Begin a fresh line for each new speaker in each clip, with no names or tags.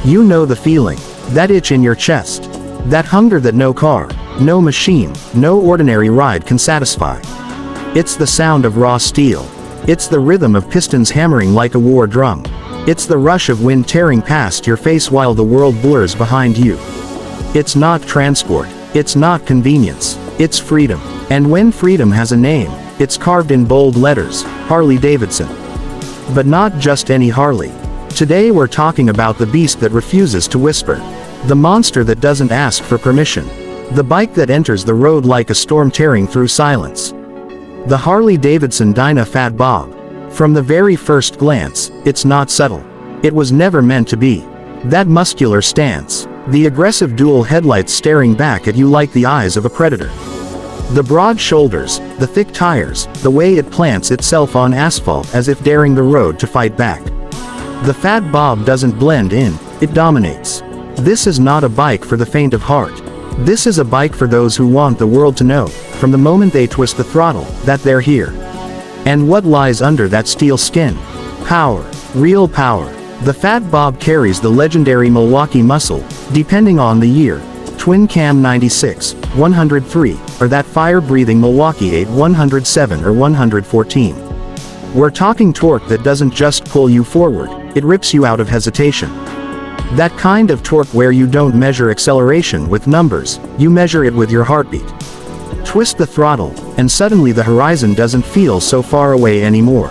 You know the feeling. That itch in your chest. That hunger that no car, no machine, no ordinary ride can satisfy. It's the sound of raw steel. It's the rhythm of pistons hammering like a war drum. It's the rush of wind tearing past your face while the world blurs behind you. It's not transport. It's not convenience. It's freedom. And when freedom has a name, it's carved in bold letters, Harley-Davidson. But not just any Harley. Today we're talking about the beast that refuses to whisper. The monster that doesn't ask for permission. The bike that enters the road like a storm tearing through silence. The Harley-Davidson Dyna Fat Bob. From the very first glance, it's not subtle. It was never meant to be. That muscular stance. The aggressive dual headlights staring back at you like the eyes of a predator. The broad shoulders, the thick tires, the way it plants itself on asphalt as if daring the road to fight back. The Fat Bob doesn't blend in, it dominates. This is not a bike for the faint of heart. This is a bike for those who want the world to know, from the moment they twist the throttle, that they're here. And what lies under that steel skin? Power. Real power. The Fat Bob carries the legendary Milwaukee muscle, depending on the year. Twin Cam 96, 103, or that fire-breathing Milwaukee 8 107 or 114. We're talking torque that doesn't just pull you forward, it rips you out of hesitation. That kind of torque where you don't measure acceleration with numbers, you measure it with your heartbeat. Twist the throttle, and suddenly the horizon doesn't feel so far away anymore.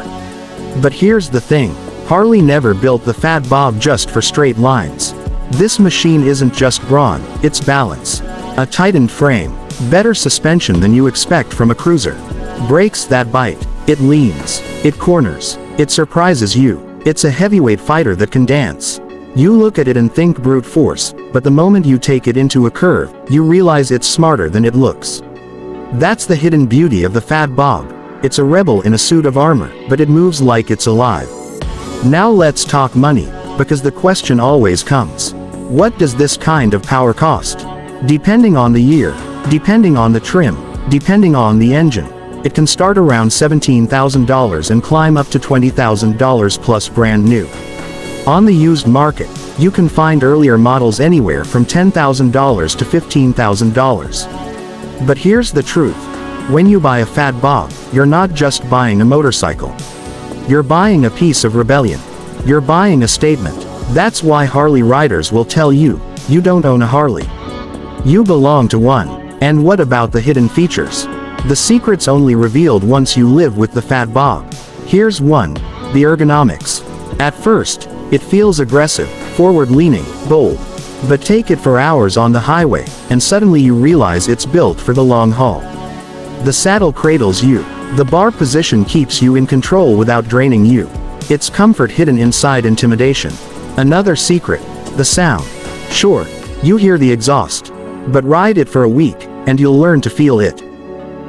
But here's the thing, Harley never built the Fat Bob just for straight lines. This machine isn't just brawn, it's balance. A tightened frame, better suspension than you expect from a cruiser. Brakes that bite, it leans, it corners, it surprises you. It's a heavyweight fighter that can dance. You look at it and think brute force, but the moment you take it into a curve, you realize it's smarter than it looks. That's the hidden beauty of the Fat Bob. It's a rebel in a suit of armor, but it moves like it's alive. Now let's talk money, because the question always comes. What does this kind of power cost? Depending on the year, depending on the trim, depending on the engine, it can start around $17,000 and climb up to $20,000 plus brand new. On the used market, you can find earlier models anywhere from $10,000 to $15,000. But here's the truth. When you buy a Fat Bob, you're not just buying a motorcycle. You're buying a piece of rebellion. You're buying a statement. That's why Harley riders will tell you, you don't own a Harley. You belong to one. And what about the hidden features? The secret's only revealed once you live with the Fat Bob. Here's one. The ergonomics. At first, it feels aggressive, forward-leaning, bold. But take it for hours on the highway, and suddenly you realize it's built for the long haul. The saddle cradles you. The bar position keeps you in control without draining you. It's comfort hidden inside intimidation. Another secret, the sound. Sure, you hear the exhaust. But ride it for a week, and you'll learn to feel it.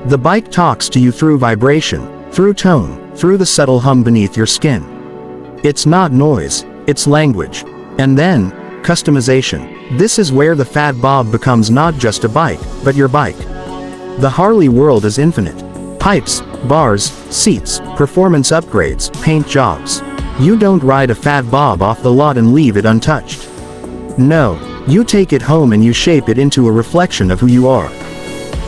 The bike talks to you through vibration, through tone, through the subtle hum beneath your skin. It's not noise, it's language. And then, customization. This is where the Fat Bob becomes not just a bike, but your bike. The Harley world is infinite. Pipes, bars, seats, performance upgrades, paint jobs. You don't ride a Fat Bob off the lot and leave it untouched. No, you take it home and you shape it into a reflection of who you are.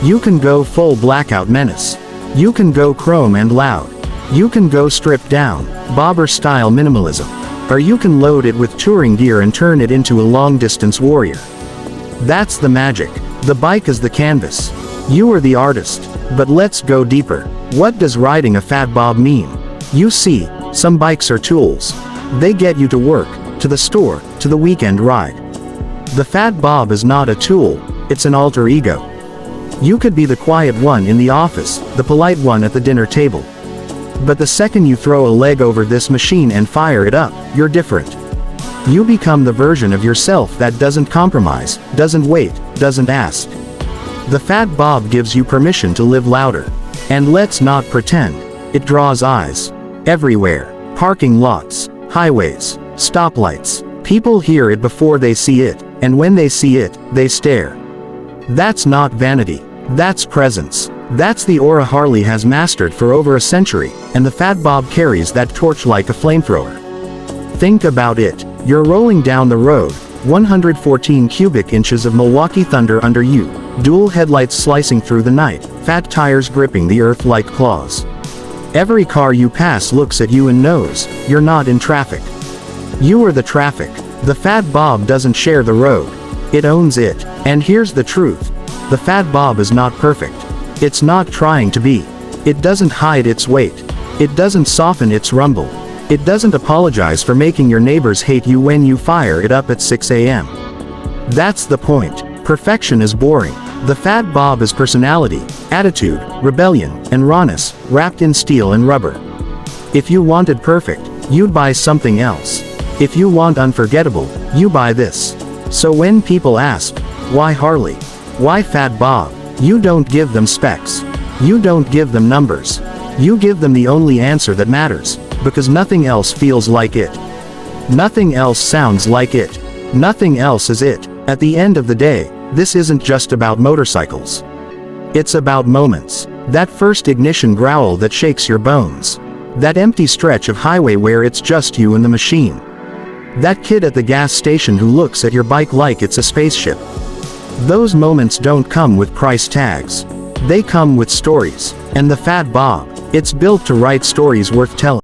You can go full blackout menace. You can go chrome and loud. You can go stripped down, bobber-style minimalism. Or you can load it with touring gear and turn it into a long-distance warrior. That's the magic. The bike is the canvas. You are the artist. But let's go deeper. What does riding a Fat Bob mean? You see, some bikes are tools. They get you to work, to the store, to the weekend ride. The Fat Bob is not a tool, it's an alter ego. You could be the quiet one in the office, the polite one at the dinner table. But the second you throw a leg over this machine and fire it up, you're different. You become the version of yourself that doesn't compromise, doesn't wait, doesn't ask. The Fat Bob gives you permission to live louder. And let's not pretend, it draws eyes. Everywhere. Parking lots, highways, stoplights. People hear it before they see it, and when they see it, they stare. That's not vanity. That's presence. That's the aura Harley has mastered for over a century, and the Fat Bob carries that torch like a flamethrower. Think about it. You're rolling down the road, 114 cubic inches of Milwaukee thunder under you, dual headlights slicing through the night, fat tires gripping the earth like claws. Every car you pass looks at you and knows, you're not in traffic. You are the traffic. The Fat Bob doesn't share the road. It owns it. And here's the truth. The Fat Bob is not perfect. It's not trying to be. It doesn't hide its weight. It doesn't soften its rumble. It doesn't apologize for making your neighbors hate you when you fire it up at 6 a.m. That's the point. Perfection is boring. The Fat Bob is personality, attitude, rebellion, and rawness, wrapped in steel and rubber. If you wanted perfect, you'd buy something else. If you want unforgettable, you buy this. So when people ask, why Harley? Why Fat Bob? You don't give them specs. You don't give them numbers. You give them the only answer that matters, because nothing else feels like it. Nothing else sounds like it. Nothing else is it. At the end of the day, this isn't just about motorcycles. It's about moments. That first ignition growl that shakes your bones. That empty stretch of highway where it's just you and the machine. That kid at the gas station who looks at your bike like it's a spaceship. Those moments don't come with price tags. They come with stories. And the Fat Bob, it's built to write stories worth telling.